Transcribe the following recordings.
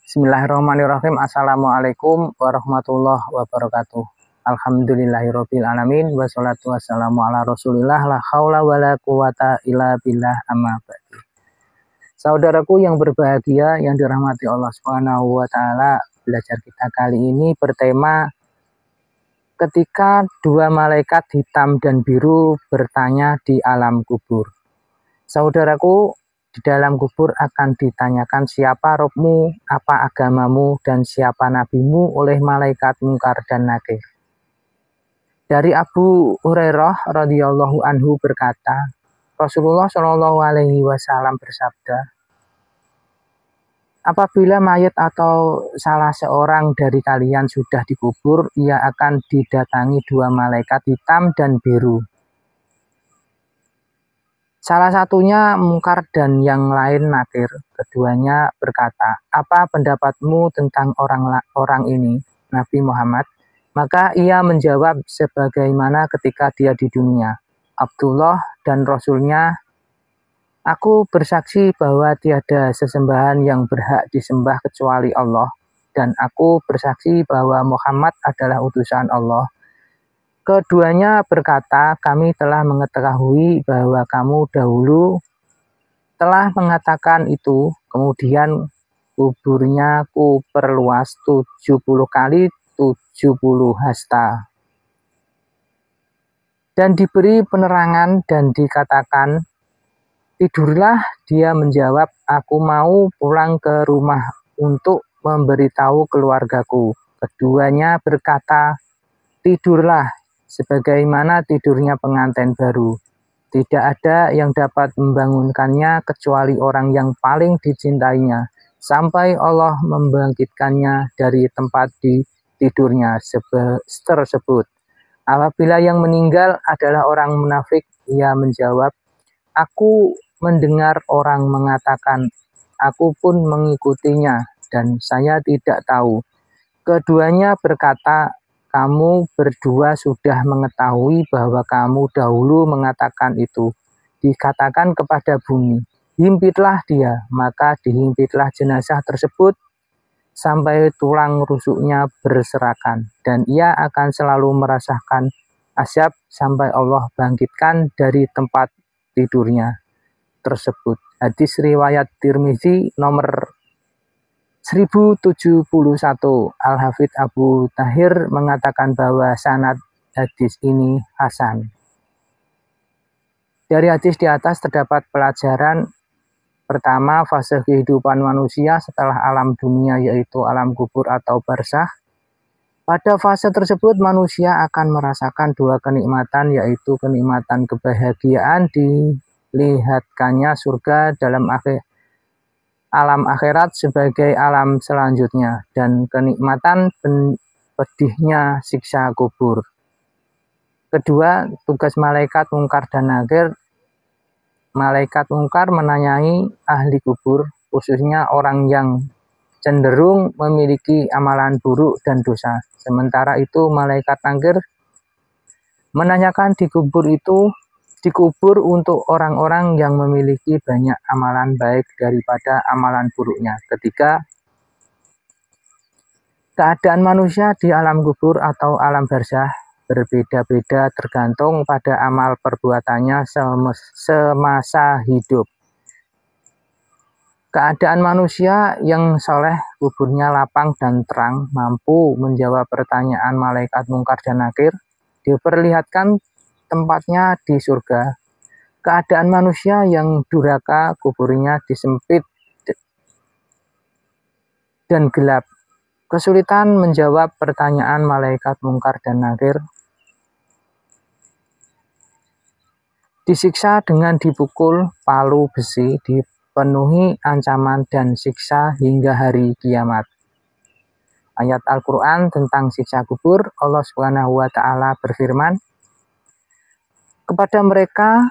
Bismillahirrahmanirrahim. Assalamualaikum warahmatullahi wabarakatuh. Alhamdulillahirabbil alamin wassalatu wassalamu ala Rasulillah la haula wala quwata illa billah amma ba'du. Saudaraku yang berbahagia yang dirahmati Allah Subhanahu wa taala, belajar kita kali ini bertema ketika dua malaikat hitam dan biru bertanya di alam kubur. Saudaraku, di dalam kubur akan ditanyakan siapa Robmu, apa agamamu, dan siapa nabimu oleh malaikat Munkar dan Nakir. Dari Abu Hurairah radhiyallahu anhu berkata, Rasulullah Shallallahu alaihi wasallam bersabda, apabila mayat atau salah seorang dari kalian sudah dikubur, ia akan didatangi dua malaikat hitam dan biru. Salah satunya Munkar dan yang lain Nakir. Keduanya berkata, apa pendapatmu tentang orang ini, Nabi Muhammad? Maka ia menjawab sebagaimana ketika dia di dunia. Abdullah dan Rasulnya, aku bersaksi bahwa tiada sesembahan yang berhak disembah kecuali Allah. Dan aku bersaksi bahwa Muhammad adalah utusan Allah. Keduanya berkata, kami telah mengetahui bahwa kamu dahulu telah mengatakan itu, kemudian kuburnya ku perluas 70 kali 70 hasta. Dan diberi penerangan dan dikatakan, tidurlah. Dia menjawab, aku mau pulang ke rumah untuk memberitahu keluargaku. Keduanya berkata, tidurlah. Sebagaimana tidurnya pengantin baru. Tidak ada yang dapat membangunkannya kecuali orang yang paling dicintainya, sampai Allah membangkitkannya dari tempat tidurnya tersebut. Apabila yang meninggal adalah orang munafik, ia menjawab, aku mendengar orang mengatakan, aku pun mengikutinya, dan saya tidak tahu. Keduanya berkata, kamu berdua sudah mengetahui bahwa kamu dahulu mengatakan itu. Dikatakan kepada bumi, himpitlah dia, maka dihimpitlah jenazah tersebut sampai tulang rusuknya berserakan. Dan ia akan selalu merasakan azab sampai Allah bangkitkan dari tempat tidurnya tersebut. Hadis riwayat Tirmizi nomor 1071. Al-Hafidz Abu Tahir mengatakan bahwa sanad hadis ini hasan. Dari hadis di atas terdapat pelajaran pertama, fase kehidupan manusia setelah alam dunia yaitu alam kubur atau barzakh. Pada fase tersebut manusia akan merasakan dua kenikmatan, yaitu kenikmatan kebahagiaan dilihatkannya surga dalam alam akhirat sebagai alam selanjutnya, dan kenikmatan pedihnya siksa kubur. Kedua, tugas malaikat Munkar dan Nakir. Malaikat Munkar menanyai ahli kubur, khususnya orang yang cenderung memiliki amalan buruk dan dosa. Sementara itu malaikat Nakir menanyakan dikubur untuk orang-orang yang memiliki banyak amalan baik daripada amalan buruknya. Ketiga, keadaan manusia di alam kubur atau alam barzakh berbeda-beda tergantung pada amal perbuatannya semasa hidup. Keadaan manusia yang soleh, kuburnya lapang dan terang, mampu menjawab pertanyaan malaikat Munkar dan Nakir, diperlihatkan tempatnya di surga. Keadaan manusia yang durhaka, kuburnya disempit dan gelap. Kesulitan menjawab pertanyaan malaikat Munkar dan Nakir. Disiksa dengan dipukul palu besi, dipenuhi ancaman dan siksa hingga hari kiamat. Ayat Al-Quran tentang siksa kubur, Allah Subhanahu wa ta'ala berfirman, kepada mereka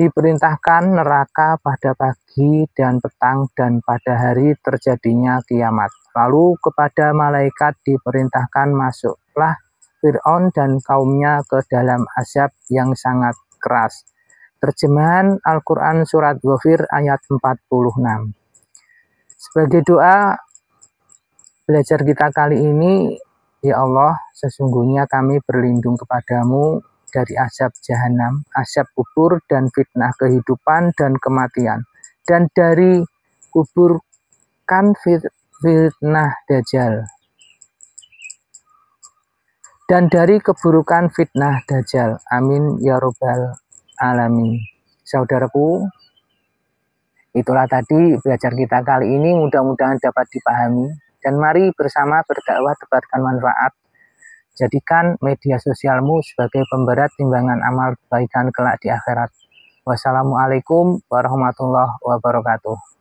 diperintahkan neraka pada pagi dan petang dan pada hari terjadinya kiamat. Lalu kepada malaikat diperintahkan masuklah Fir'aun dan kaumnya ke dalam azab yang sangat keras. Terjemahan Al-Quran Surat Ghafir ayat 46. Sebagai doa belajar kita kali ini, ya Allah, sesungguhnya kami berlindung kepadamu dari azab jahanam, azab kubur, dan fitnah kehidupan dan kematian, dan dari kuburkan fitnah dajjal, dan dari keburukan fitnah dajjal. Amin ya robbal alamin. Saudaraku, itulah tadi belajar kita kali ini, mudah-mudahan dapat dipahami. Dan mari bersama berdakwah tebarkan manfaat. Jadikan media sosialmu sebagai pemberat timbangan amal kebaikan kelak di akhirat. Wassalamualaikum warahmatullahi wabarakatuh.